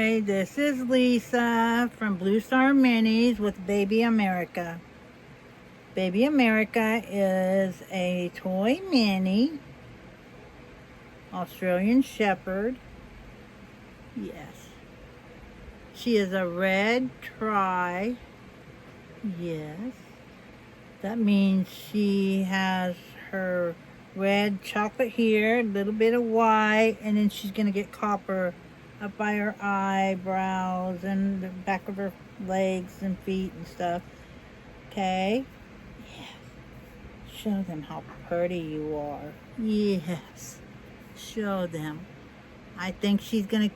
Hi, this is Lisa from Blue Star Minis with Baby America. Baby America is a toy mini Australian Shepherd. Yes. She is a red tri. Yes. That means she has her red chocolate here, a little bit of white, and then she's going to get copper up by her eyebrows and the back of her legs and feet and stuff. Okay? Yes. Show them how pretty you are. Yes. Show them. I think she's going to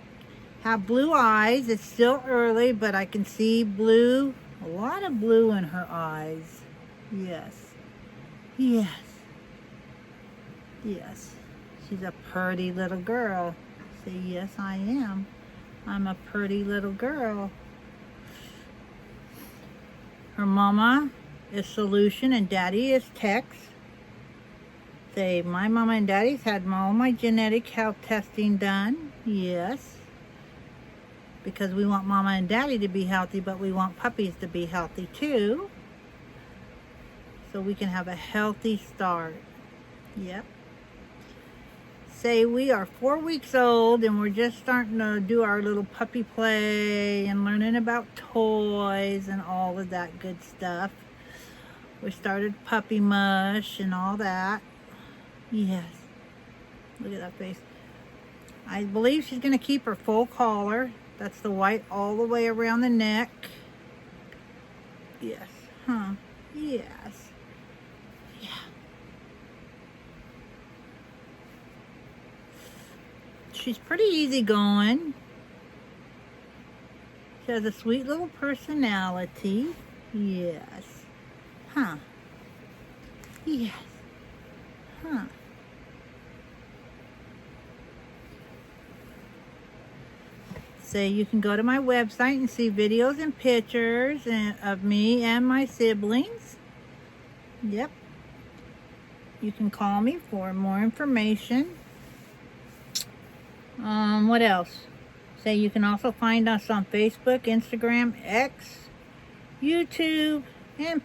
have blue eyes. It's still early, but I can see blue, a lot of blue in her eyes. Yes. Yes. Yes. She's a pretty little girl. Say, yes, I am. I'm a pretty little girl. Her mama is Solution and daddy is Tex. Say, my mama and daddy's had all my genetic health testing done. Yes. Because we want mama and daddy to be healthy, but we want puppies to be healthy too. So we can have a healthy start. Yep. Say we are 4 weeks old and we're just starting to do our little puppy play and learning about toys and all of that good stuff. We started puppy mush and all that. Yes. Look at that face. I believe she's going to keep her full collar. That's the white all the way around the neck. Yes. Huh. Yes. Yeah. She's pretty easygoing. She has a sweet little personality. Yes. Huh. Yes. Huh. So you can go to my website and see videos and pictures of me and my siblings. Yep. You can call me for more information. What else? So you can also find us on Facebook, Instagram, X, YouTube, and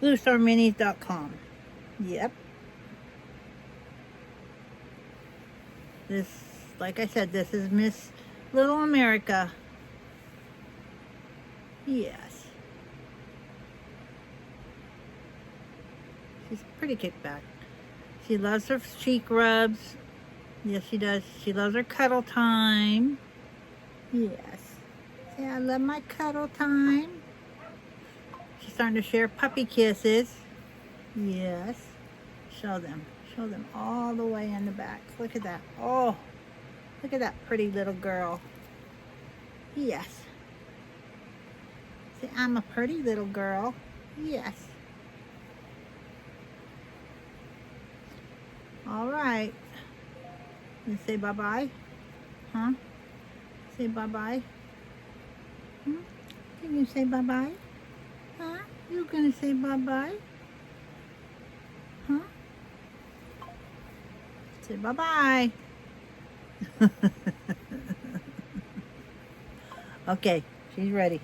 BlueStarMinis.com. Yep. This, like I said, this is Miss Little America. Yes. She's pretty kickback. She loves her cheek rubs. Yes, she does. She loves her cuddle time. Yes. Say, I love my cuddle time. She's starting to share puppy kisses. Yes. Show them. Show them all the way in the back. Look at that. Oh, look at that pretty little girl. Yes. Say, I'm a pretty little girl. Yes. All right. You say bye-bye? Huh? Say bye-bye? Hmm? Can you say bye-bye? Huh? You gonna say bye-bye? Huh? Say bye-bye. Okay, she's ready.